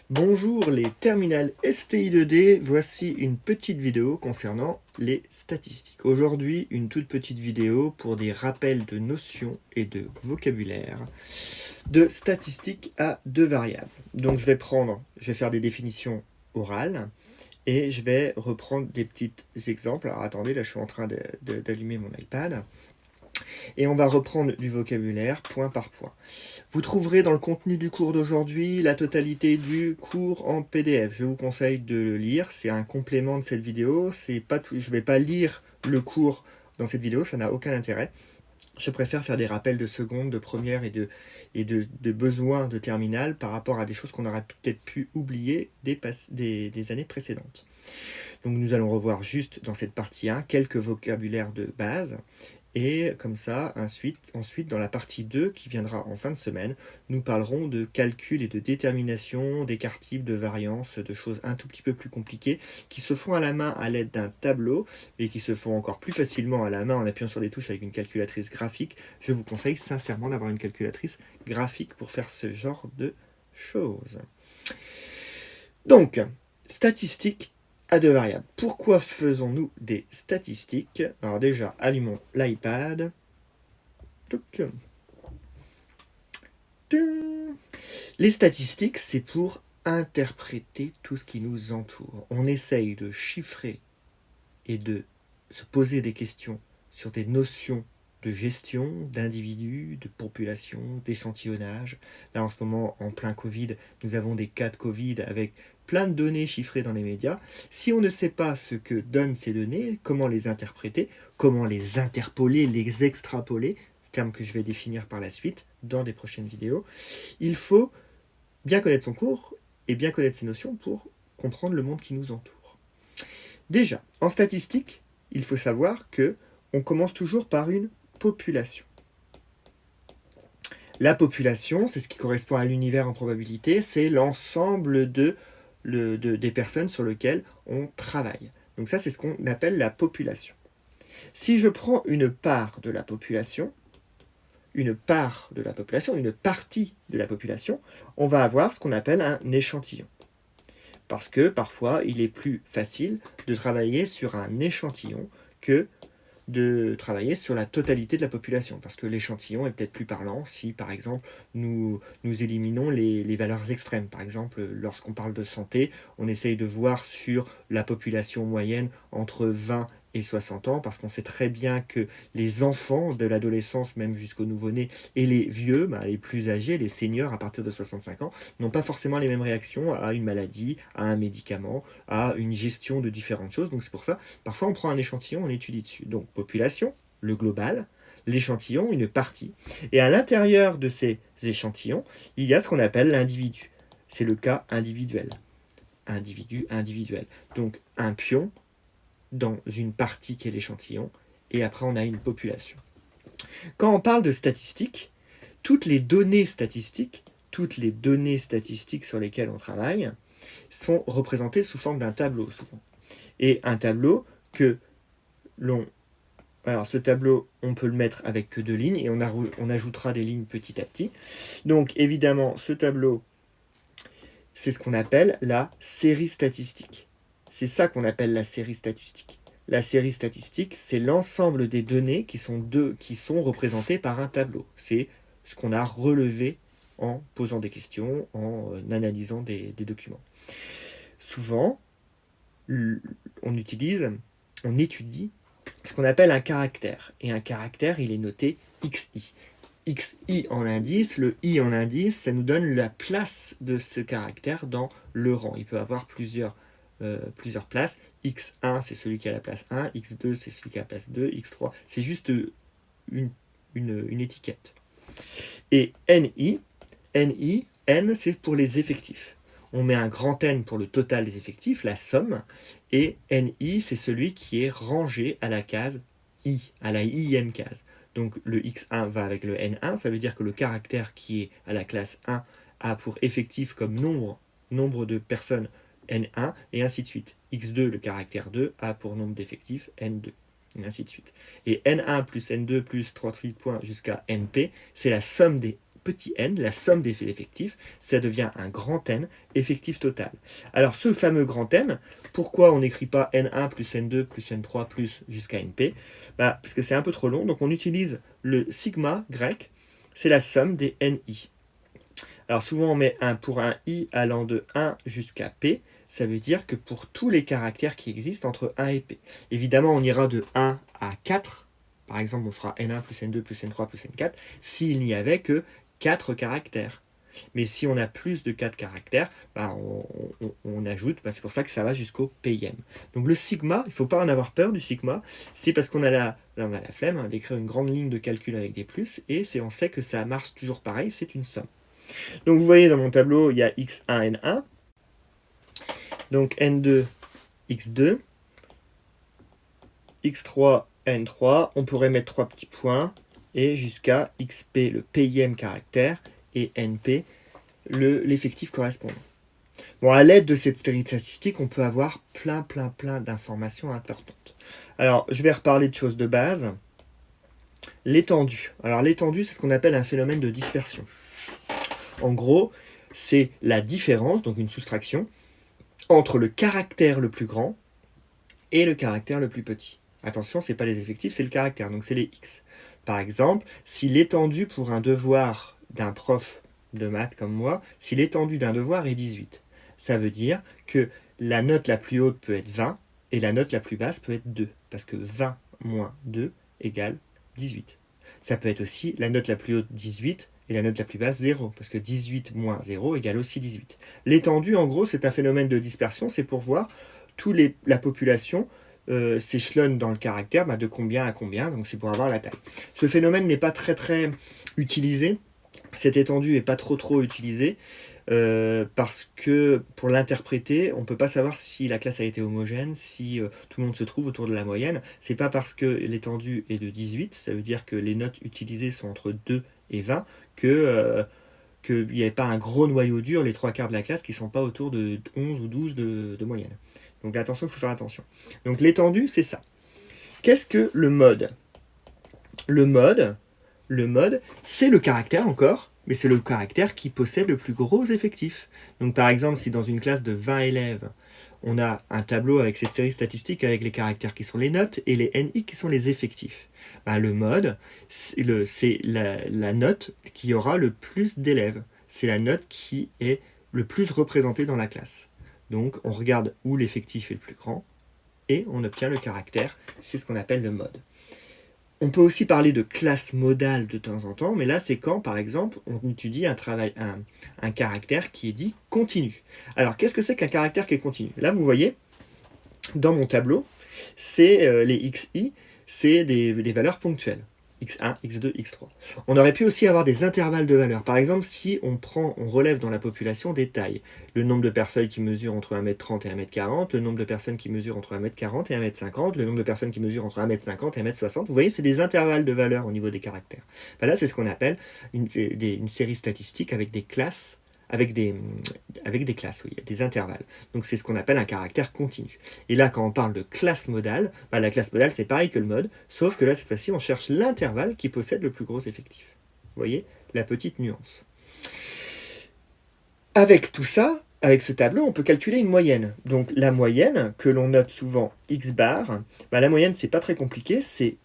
Bonjour les terminales STI2D, voici une petite vidéo concernant les statistiques. Aujourd'hui, une toute petite vidéo pour des rappels de notions et de vocabulaire de statistiques à deux variables. Donc je vais faire des définitions orales et je vais reprendre des petits exemples. Alors attendez, là je suis en train d'allumer mon iPad. Et on va reprendre du vocabulaire point par point. Vous trouverez dans le contenu du cours d'aujourd'hui la totalité du cours en PDF. Je vous conseille de le lire, c'est un complément de cette vidéo. Je ne vais pas lire le cours dans cette vidéo, ça n'a aucun intérêt. Je préfère faire des rappels de seconde, de première et de besoins de terminale par rapport à des choses qu'on aurait peut-être pu oublier des années précédentes. Donc nous allons revoir juste dans cette partie 1 quelques vocabulaires de base. Et comme ça, ensuite, dans la partie 2, qui viendra en fin de semaine, nous parlerons de calcul et de détermination, d'écart type, de variance, de choses un tout petit peu plus compliquées, qui se font à la main à l'aide d'un tableau, et qui se font encore plus facilement à la main en appuyant sur des touches avec une calculatrice graphique. Je vous conseille sincèrement d'avoir une calculatrice graphique pour faire ce genre de choses. Donc, statistiques à deux variables. Pourquoi faisons-nous des statistiques? Alors déjà, allumons l'iPad. Les statistiques, c'est pour interpréter tout ce qui nous entoure. On essaye de chiffrer et de se poser des questions sur des notions de gestion, d'individus, de population, d'échantillonnage. Là, en ce moment, en plein Covid, nous avons des cas de Covid avec plein de données chiffrées dans les médias. Si on ne sait pas ce que donnent ces données, comment les interpréter, comment les interpoler, les extrapoler, terme que je vais définir par la suite dans des prochaines vidéos, il faut bien connaître son cours et bien connaître ses notions pour comprendre le monde qui nous entoure. Déjà, en statistique, il faut savoir que on commence toujours par une population. La population, c'est ce qui correspond à l'univers en probabilité, c'est l'ensemble des personnes sur lesquelles on travaille. Donc ça, c'est ce qu'on appelle la population. Si je prends une part de la population, une partie de la population, on va avoir ce qu'on appelle un échantillon. Parce que parfois, il est plus facile de travailler sur un échantillon que de travailler sur la totalité de la population, parce que l'échantillon est peut-être plus parlant si, par exemple, nous éliminons les valeurs extrêmes. Par exemple, lorsqu'on parle de santé, on essaye de voir sur la population moyenne entre 20 et 60 ans, parce qu'on sait très bien que les enfants de l'adolescence, même jusqu'au nouveau-né, et les vieux, les plus âgés, les seniors à partir de 65 ans, n'ont pas forcément les mêmes réactions à une maladie, à un médicament, à une gestion de différentes choses. Donc c'est pour ça, parfois on prend un échantillon, on étudie dessus. Donc population, le global, l'échantillon, une partie. Et à l'intérieur de ces échantillons, il y a ce qu'on appelle l'individu. C'est le cas individuel. Individu individuel. Donc un pion dans une partie qui est l'échantillon, et après on a une population. Quand on parle de statistiques, toutes les données statistiques sur lesquelles on travaille sont représentées sous forme d'un tableau souvent. Et un tableau que l'on... Alors ce tableau, on peut le mettre avec que deux lignes et on ajoutera des lignes petit à petit. Donc évidemment, ce tableau, c'est ce qu'on appelle la série statistique. C'est ça qu'on appelle la série statistique. La série statistique, c'est l'ensemble des données qui sont représentées par un tableau. C'est ce qu'on a relevé en posant des questions, en analysant des documents. Souvent, on étudie ce qu'on appelle un caractère. Et un caractère, il est noté XI. XI en indice, le I en indice, ça nous donne la place de ce caractère dans le rang. Il peut avoir plusieurs places. X1, c'est celui qui a la place 1. X2, c'est celui qui a la place 2. X3, c'est juste une étiquette. Et N, c'est pour les effectifs. On met un grand N pour le total des effectifs, la somme, et NI, c'est celui qui est rangé à la case I, à la ième case. Donc le X1 va avec le N1, ça veut dire que le caractère qui est à la classe 1 a pour effectif comme nombre de personnes N1, et ainsi de suite. X2, le caractère 2, a pour nombre d'effectifs N2, et ainsi de suite. Et N1 plus N2 plus 3 points jusqu'à NP, c'est la somme des petit n, la somme des effectifs, ça devient un grand N, effectif total. Alors ce fameux grand N, pourquoi on n'écrit pas N1 plus N2 plus N3 plus jusqu'à NP? Parce que c'est un peu trop long, donc on utilise le sigma grec, c'est la somme des NI. Alors souvent on met 1 pour un I allant de 1 jusqu'à P, ça veut dire que pour tous les caractères qui existent entre 1 et P. Évidemment on ira de 1 à 4, par exemple on fera N1 plus N2 plus N3 plus N4, s'il n'y avait que 4 caractères. Mais si on a plus de 4 caractères, on ajoute, c'est pour ça que ça va jusqu'au PIM. Donc le sigma, il ne faut pas en avoir peur du sigma, c'est parce qu'on a la flemme d'écrire une grande ligne de calcul avec des plus, et on sait que ça marche toujours pareil, c'est une somme. Donc vous voyez dans mon tableau, il y a x1, n1, donc n2, x2, x3, n3, on pourrait mettre 3 petits points, et jusqu'à xp, le PIM caractère, et np, l'effectif correspondant. Bon, à l'aide de cette série de statistiques, on peut avoir plein d'informations importantes. Alors, je vais reparler de choses de base. L'étendue. Alors, l'étendue, c'est ce qu'on appelle un phénomène de dispersion. En gros, c'est la différence, donc une soustraction, entre le caractère le plus grand et le caractère le plus petit. Attention, ce n'est pas les effectifs, c'est le caractère, donc c'est les x. Par exemple, si l'étendue pour un devoir d'un prof de maths comme moi, si l'étendue d'un devoir est 18, ça veut dire que la note la plus haute peut être 20 et la note la plus basse peut être 2, parce que 20 moins 2 égale 18. Ça peut être aussi la note la plus haute 18 et la note la plus basse 0, parce que 18 moins 0 égale aussi 18. L'étendue, en gros, c'est un phénomène de dispersion, c'est pour voir la population s'échelonne dans le caractère de combien à combien, donc c'est pour avoir la taille. Ce phénomène n'est pas très utilisé, cette étendue n'est pas trop utilisée, parce que pour l'interpréter, on ne peut pas savoir si la classe a été homogène, si tout le monde se trouve autour de la moyenne. C'est pas parce que l'étendue est de 18, ça veut dire que les notes utilisées sont entre 2 et 20, qu'il n'y avait pas un gros noyau dur, les 3/4 de la classe, qui ne sont pas autour de 11 ou 12 de moyenne. Donc attention, il faut faire attention. Donc l'étendue, c'est ça. Qu'est-ce que le mode? Le mode, c'est le caractère encore, mais c'est le caractère qui possède le plus gros effectif. Donc par exemple, si dans une classe de 20 élèves, on a un tableau avec cette série statistique avec les caractères qui sont les notes et les NI qui sont les effectifs. Le mode, c'est la note qui aura le plus d'élèves. C'est la note qui est le plus représentée dans la classe. Donc on regarde où l'effectif est le plus grand et on obtient le caractère. C'est ce qu'on appelle le mode. On peut aussi parler de classe modale de temps en temps, mais là c'est quand, par exemple, on étudie un caractère qui est dit continu. Alors qu'est-ce que c'est qu'un caractère qui est continu? Là vous voyez, dans mon tableau, c'est les xi, c'est des valeurs ponctuelles. x1, x2, x3. On aurait pu aussi avoir des intervalles de valeurs. Par exemple, si on relève dans la population des tailles. Le nombre de personnes qui mesurent entre 1m30 et 1m40, le nombre de personnes qui mesurent entre 1m40 et 1m50, le nombre de personnes qui mesurent entre 1m50 et 1m60. Vous voyez, c'est des intervalles de valeurs au niveau des caractères. Là, c'est ce qu'on appelle une série statistique avec des classes, avec des classes, oui, des intervalles. Donc c'est ce qu'on appelle un caractère continu. Et là, quand on parle de classe modale, la classe modale, c'est pareil que le mode, sauf que là, cette fois-ci, on cherche l'intervalle qui possède le plus gros effectif. Vous voyez la petite nuance. Avec tout ça, avec ce tableau, on peut calculer une moyenne. Donc la moyenne, que l'on note souvent x bar, la moyenne, c'est pas très compliqué, c'est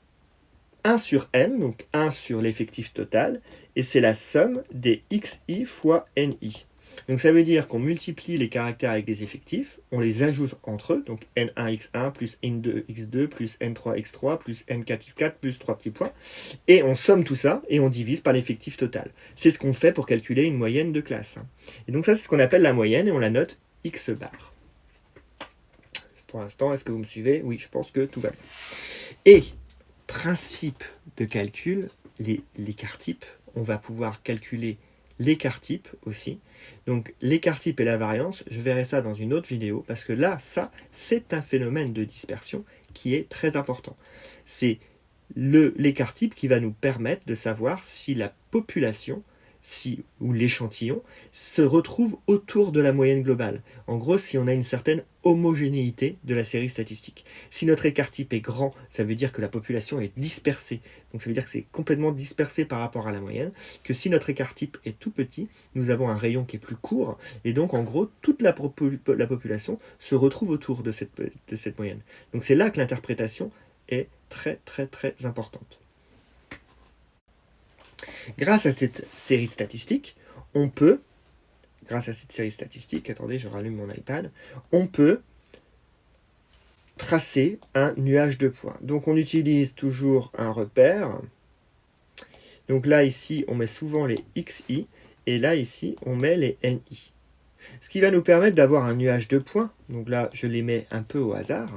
1 sur n, donc 1 sur l'effectif total, et c'est la somme des xi fois ni. Donc ça veut dire qu'on multiplie les caractères avec des effectifs, on les ajoute entre eux, donc n1x1 plus n2x2 plus n3x3 plus n4x4 plus 3 petits points, et on somme tout ça et on divise par l'effectif total. C'est ce qu'on fait pour calculer une moyenne de classe. Et donc ça, c'est ce qu'on appelle la moyenne, et on la note x bar. Pour l'instant, est-ce que vous me suivez? Oui, je pense que tout va bien. Et principe de calcul, l'écart type, on va pouvoir calculer l'écart type aussi. Donc l'écart type et la variance, je verrai ça dans une autre vidéo, parce que là, ça, c'est un phénomène de dispersion qui est très important. C'est l'écart type qui va nous permettre de savoir si la population ou l'échantillon se retrouve autour de la moyenne globale. En gros, si on a une certaine homogénéité de la série statistique. Si notre écart type est grand, ça veut dire que la population est dispersée. Donc ça veut dire que c'est complètement dispersé par rapport à la moyenne. Que si notre écart type est tout petit, nous avons un rayon qui est plus court. Et donc en gros, toute la population se retrouve autour de cette moyenne. Donc c'est là que l'interprétation est très très très importante. Grâce à cette série statistique, attendez, je rallume mon iPad, on peut tracer un nuage de points. Donc on utilise toujours un repère. Donc là, ici, on met souvent les XI, et là, ici, on met les NI. Ce qui va nous permettre d'avoir un nuage de points. Donc là, je les mets un peu au hasard.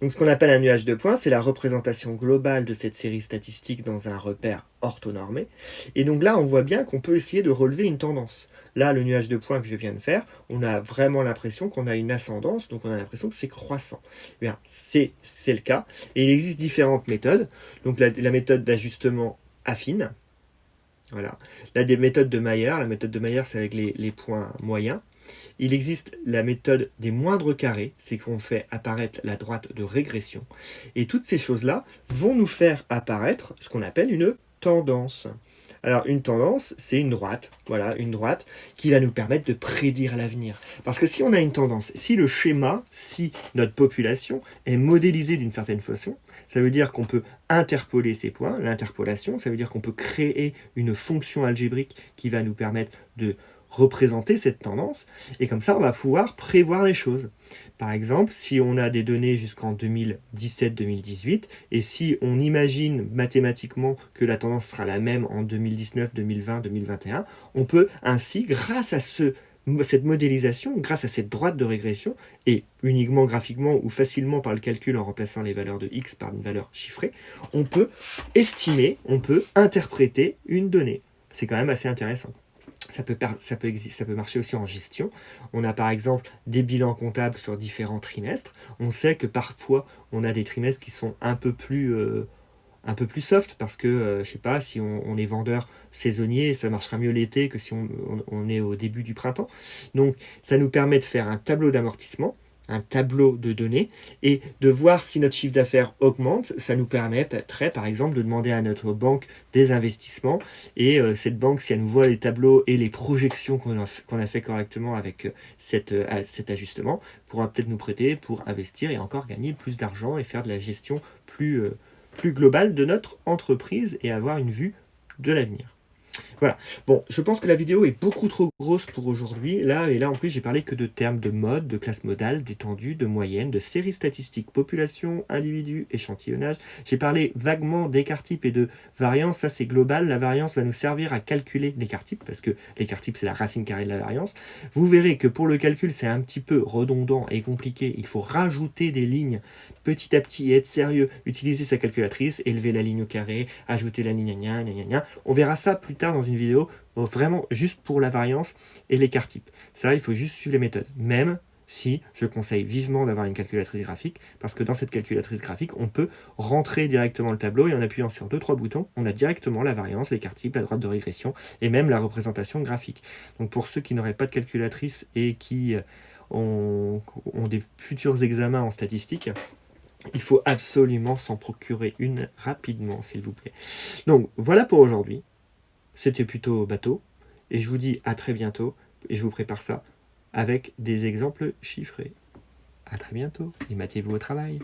Donc ce qu'on appelle un nuage de points, c'est la représentation globale de cette série statistique dans un repère orthonormé. Et donc là, on voit bien qu'on peut essayer de relever une tendance. Là, le nuage de points que je viens de faire, on a vraiment l'impression qu'on a une ascendance, donc on a l'impression que c'est croissant. Eh bien, c'est le cas. Et il existe différentes méthodes. Donc la méthode d'ajustement affine. Voilà. Là, des méthodes de Mayer. La méthode de Mayer, c'est avec les points moyens. Il existe la méthode des moindres carrés, c'est qu'on fait apparaître la droite de régression. Et toutes ces choses-là vont nous faire apparaître ce qu'on appelle une tendance. Alors une tendance, c'est une droite, voilà, une droite qui va nous permettre de prédire l'avenir. Parce que si on a une tendance, si le schéma, si notre population est modélisée d'une certaine façon, ça veut dire qu'on peut interpoler ces points. L'interpolation, ça veut dire qu'on peut créer une fonction algébrique qui va nous permettre de représenter cette tendance, et comme ça on va pouvoir prévoir les choses. Par exemple, si on a des données jusqu'en 2017-2018, et si on imagine mathématiquement que la tendance sera la même en 2019, 2020, 2021, on peut ainsi, grâce à cette modélisation, grâce à cette droite de régression, et uniquement graphiquement ou facilement par le calcul en remplaçant les valeurs de x par une valeur chiffrée, on peut estimer, on peut interpréter une donnée. C'est quand même assez intéressant. Ça peut marcher aussi en gestion. On a par exemple des bilans comptables sur différents trimestres. On sait que parfois on a des trimestres qui sont un peu plus soft parce que, je sais pas, si on est vendeur saisonnier, ça marchera mieux l'été que si on est au début du printemps. Donc ça nous permet de faire un tableau d'amortissement, un tableau de données, et de voir si notre chiffre d'affaires augmente. Ça nous permettrait par exemple de demander à notre banque des investissements, et cette banque, si elle nous voit les tableaux et les projections qu'on a fait correctement avec cet ajustement, pourra peut-être nous prêter pour investir et encore gagner plus d'argent et faire de la gestion plus globale de notre entreprise et avoir une vue de l'avenir. Voilà. Bon, je pense que la vidéo est beaucoup trop grosse pour aujourd'hui. Là en plus, j'ai parlé que de termes de mode, de classe modale, d'étendue, de moyenne, de série statistique, population, individu, échantillonnage. J'ai parlé vaguement d'écart type et de variance. Ça, c'est global. La variance va nous servir à calculer l'écart type parce que l'écart type, c'est la racine carrée de la variance. Vous verrez que pour le calcul, c'est un petit peu redondant et compliqué. Il faut rajouter des lignes petit à petit et être sérieux. Utiliser sa calculatrice, élever la ligne au carré, ajouter la ligne gna gna gna gna. On verra ça plus tard dans une vidéo, vraiment juste pour la variance et l'écart type. Ça, il faut juste suivre les méthodes. Même si je conseille vivement d'avoir une calculatrice graphique, parce que dans cette calculatrice graphique, on peut rentrer directement le tableau et en appuyant sur 2-3 boutons, on a directement la variance, l'écart type, la droite de régression et même la représentation graphique. Donc pour ceux qui n'auraient pas de calculatrice et qui ont des futurs examens en statistique, il faut absolument s'en procurer une rapidement, s'il vous plaît. Donc voilà pour aujourd'hui. C'était plutôt bateau. Et je vous dis à très bientôt. Et je vous prépare ça avec des exemples chiffrés. À très bientôt. Et mettez-vous au travail.